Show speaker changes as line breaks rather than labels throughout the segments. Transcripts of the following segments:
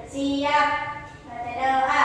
Siap. Baca doa.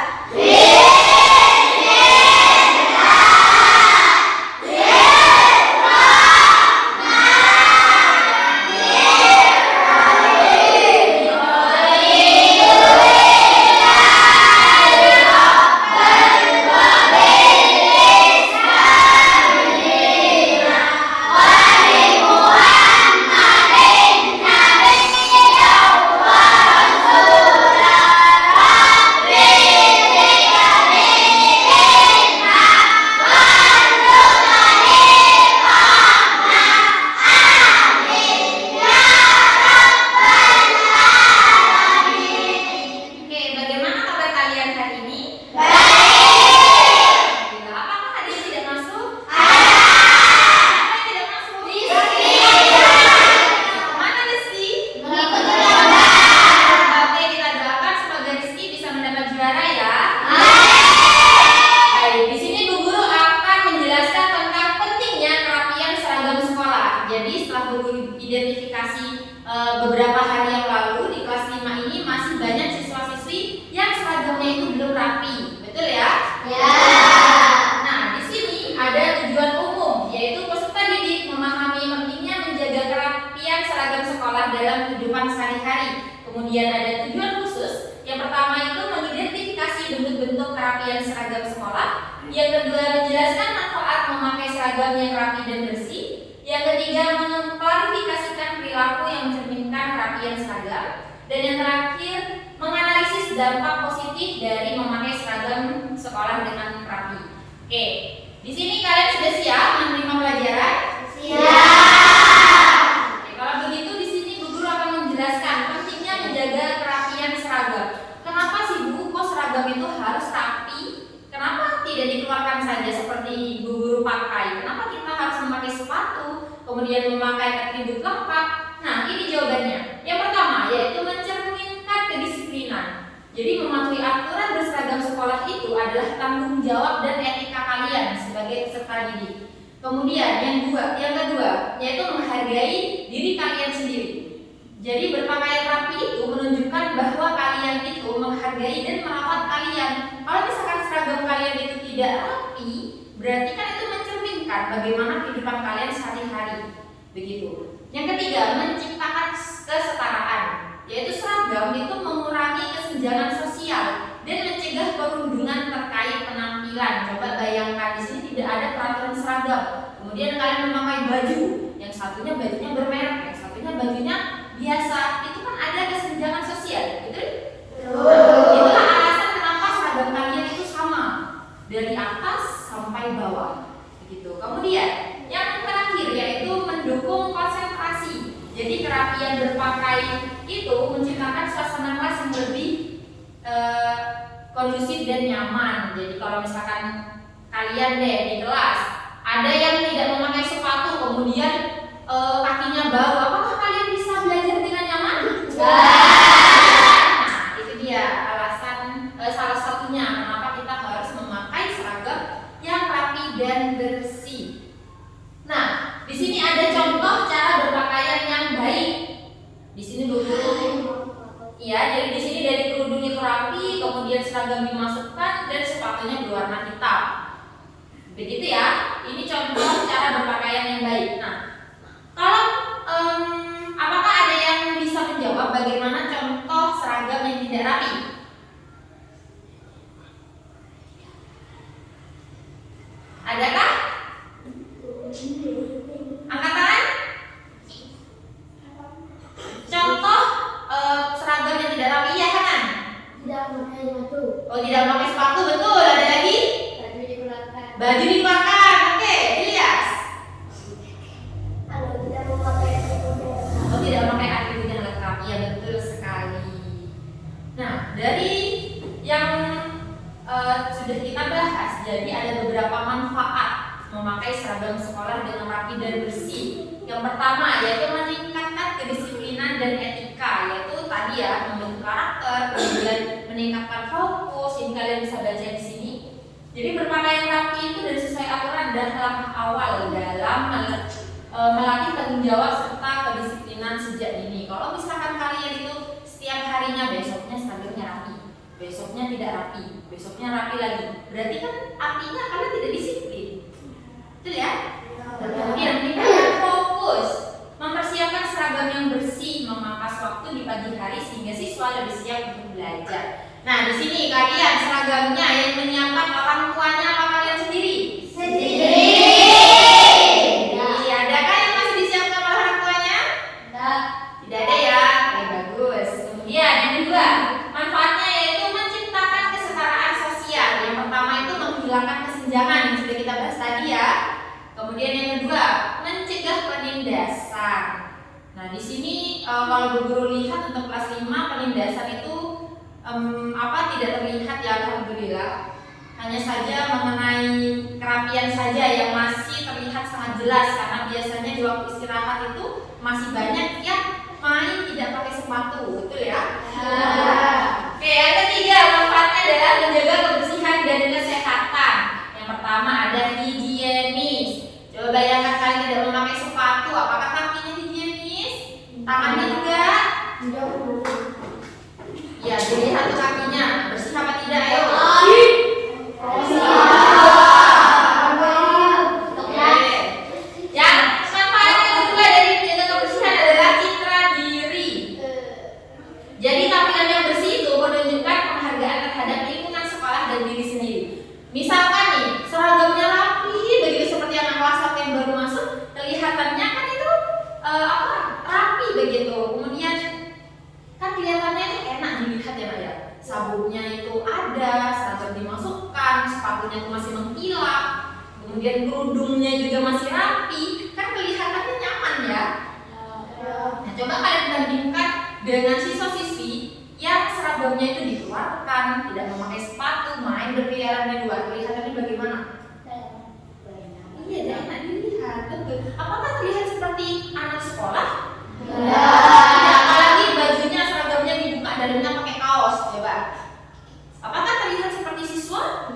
Identifikasi beberapa hari yang lalu di kelas 5 ini masih banyak siswa-siswi yang seragamnya itu belum rapi, betul ya? Ya. Nah, di sini ada tujuan umum, yaitu peserta didik memahami pentingnya menjaga kerapian seragam sekolah dalam kehidupan sehari-hari. Kemudian ada tujuan khusus, yang pertama itu mengidentifikasi bentuk-bentuk kerapian seragam sekolah. Yang kedua, menjelaskan manfaat memakai seragam yang rapi dan bersih. Yang ketiga, mengklarifikasikan perilaku yang mencerminkan kerapian seragam. Dan yang terakhir, menganalisis dampak positif dari memakai seragam sekolah dengan rapi. Oke, di sini kalian sudah siap menerima pelajaran? Siap. Oke, kalau begitu di sini Bu Guru akan menjelaskan pentingnya menjaga kerapian seragam. Kenapa sih Bu, kok seragam itu harus rapi? Kenapa tidak dikeluarkan saja seperti Bu Guru pakai? Kenapa kita harus memakai sepatu, kemudian memakai atribut lengkap? Nah, ini jawabannya. Yang pertama, yaitu mencerminkan kedisiplinan. Jadi mematuhi aturan berseragam sekolah itu adalah tanggung jawab dan etika kalian sebagai peserta didik. Kemudian yang kedua, yaitu menghargai diri kalian sendiri. Jadi berpakaian rapi itu menunjukkan bahwa kalian itu menghargai dan merawat kalian. Kalau misalkan seragam kalian itu tidak rapi, berarti kan itu mencerminkan bagaimana kehidupan kalian sehari-hari. Begitu. Yang ketiga, menciptakan kesetaraan, yaitu seragam itu mengurangi kesenjangan sosial dan mencegah perundungan terkait penampilan. Coba bayangkan di sini tidak ada peraturan seragam. Kemudian kalian memakai baju, yang satunya bajunya bermerek, yang satunya bajunya biasa. Itu kan ada kesenjangan sosial, betul? Itulah alasan kenapa seragam kalian itu sama dari atas sampai bawah. Begitu. Kemudian yang terakhir yaitu mendukung konsentrasi. Jadi kerapian berpakaian itu menciptakan suasana kelas yang lebih kondusif dan nyaman. Jadi kalau misalkan kalian deh di kelas ada yang tidak memakai sepatu, kemudian kakinya bau, apakah kalian bisa belajar dengan nyaman? Nah, itu dia alasan salah satunya kenapa kita harus memakai seragam yang rapi dan bersih. Nah, di sini ada contoh cara berpakaian yang baik. Di sini iya, jadi di sini dari kerudung itu rapi, kemudian seragam dimasukkan dan sepatunya berwarna hitam. Begitu ya. Ini contoh cara berpakaian yang baik. Nah, kalau apakah ada yang bisa menjawab bagaimana contoh seragam yang tidak rapi? Adakah? Angkat tangan. Contoh seragam yang tidak rapi, ya kan?
Tidak memakai sepatu.
Oh, tidak memakai sepatu, betul. Ada lagi?
Baju dikeluarkan.
Baju dipakai. Oke, Ilyas.
Tidak memakai atribut.
Oh, tidak memakai atribut yang lengkap. Ya, betul sekali. Nah, dari yang sudah kita bahas, jadi ada beberapa manfaat memakai seragam sekolah dengan rapi dan bersih. Yang pertama yaitu meningkatkan kedisiplinan dan etika, yaitu tadi ya membentuk karakter, kemudian meningkatkan fokus. Ini kalian bisa baca di sini. Jadi berpakaian rapi itu dan sesuai aturan dan langkah awal dalam melatih tanggung jawab serta kedisiplinan sejak dini. Kalau misalkan kalian itu setiap setiap harinya, besoknya seragamnya rapi, besoknya tidak rapi, besoknya rapi lagi, berarti kan artinya kalian tidak disiplin, betul ya? Kemudian kita akan fokus mempersiapkan seragam yang bersih, memangkas waktu di pagi hari sehingga siswa lebih siap untuk belajar. Nah, di sini kalian seragamnya yang menyiapkan orang tuanya apa kalian sendiri? Sendiri. Adakah yang masih disiapkan oleh orang tuanya? Tidak ada ya? Oke, bagus. Kemudian yang kedua, manfaatnya yaitu menciptakan kesetaraan sosial. Yang pertama itu menghilangkan kesenjangan yang sudah kita bahas tadi ya. Kemudian yang kedua, mencegah penindasan. Nah, di sini kalau Bu Guru lihat untuk kelas 5 penindasan itu tidak terlihat ya, alhamdulillah. Hanya saja mengenai kerapian saja yang masih terlihat sangat jelas karena biasanya di waktu istirahat itu masih banyak yang main tidak pakai sepatu, betul ya? Oke, yang ketiga manfaatnya adalah menjaga kebersihan dan kesehatan. Yang pertama ada higienis. Coba bayangkan kalian tidak memakai sepatu, apakah kakinya higienis? Tangannya juga? Ya, dilihat tuh kakinya bersih apa tidak? Ayo. Yang manfaat yang kedua dari menjaga kebersihan adalah citra diri. Jadi tampilan yang bersih itu menunjukkan penghargaan terhadap lingkungan sekolah dan diri sendiri. Misalkan nih, seragamnya rapi, begitu seperti anak kelas 1 yang baru masuk, kelihatannya kan itu rapi begitu. Kemudian kan kelihatannya itu enak dilihat ya, Mbak ya. Sabunnya itu ada, seragam dimasukkan, sepatunya itu masih mengkilap, kemudian kerudungnya juga masih rapi, kan kelihatannya nyaman ya. Nah, coba kalian bandingkan dengan siswa-siswi yang seragamnya itu dikeluarkan, tidak memakai sepatu, main berkeliaran di luar, kelihatannya bagaimana? Iya, tidak enak dilihat, betul. Apakah terlihat seperti anak sekolah? Tidak, apalagi bajunya seragamnya dibuka dalamnya pakai kaos, coba. Apakah terlihat seperti siswa?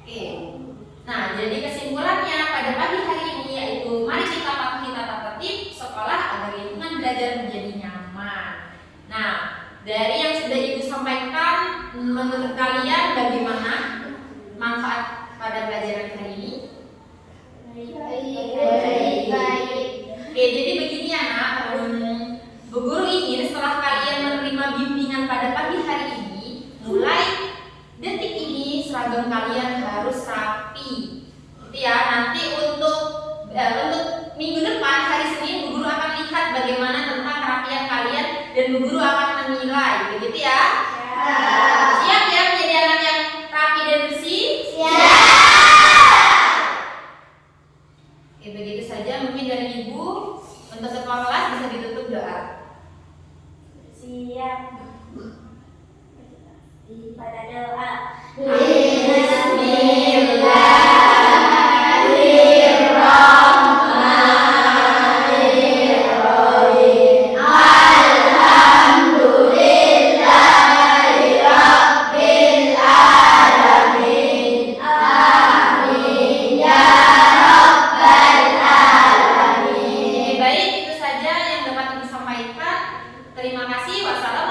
Oke. Nah, jadi kesimpulannya pada pagi hari ini yaitu mari kita patuhi tata tertib sekolah agar lingkungan belajar menjadi nyaman. Nah, dari yang sudah Ibu sampaikan, menurut kalian bagaimana manfaat pada pelajaran hari ini? Baik. Oke, jadi begini anak, Bu Guru ingin setelah kalian menerima bimbingan pada pagi hari ini, mulai detik ini seragam kalian harus rapi. Gitu ya. Nanti untuk minggu depan hari Senin Bu Guru akan lihat bagaimana tentang kerapian kalian dan Bu Guru akan menilai, begitu ya? Siap ya menjadi anak yang rapi dan bersih? Oke, begitu saja mungkin dari Ibu. Untuk ketua kelas bisa ditutup doa.
Siap. Pada doa.
Baik, itu saja yang dapat Ibu sampaikan. Terima kasih. Wassalamualaikum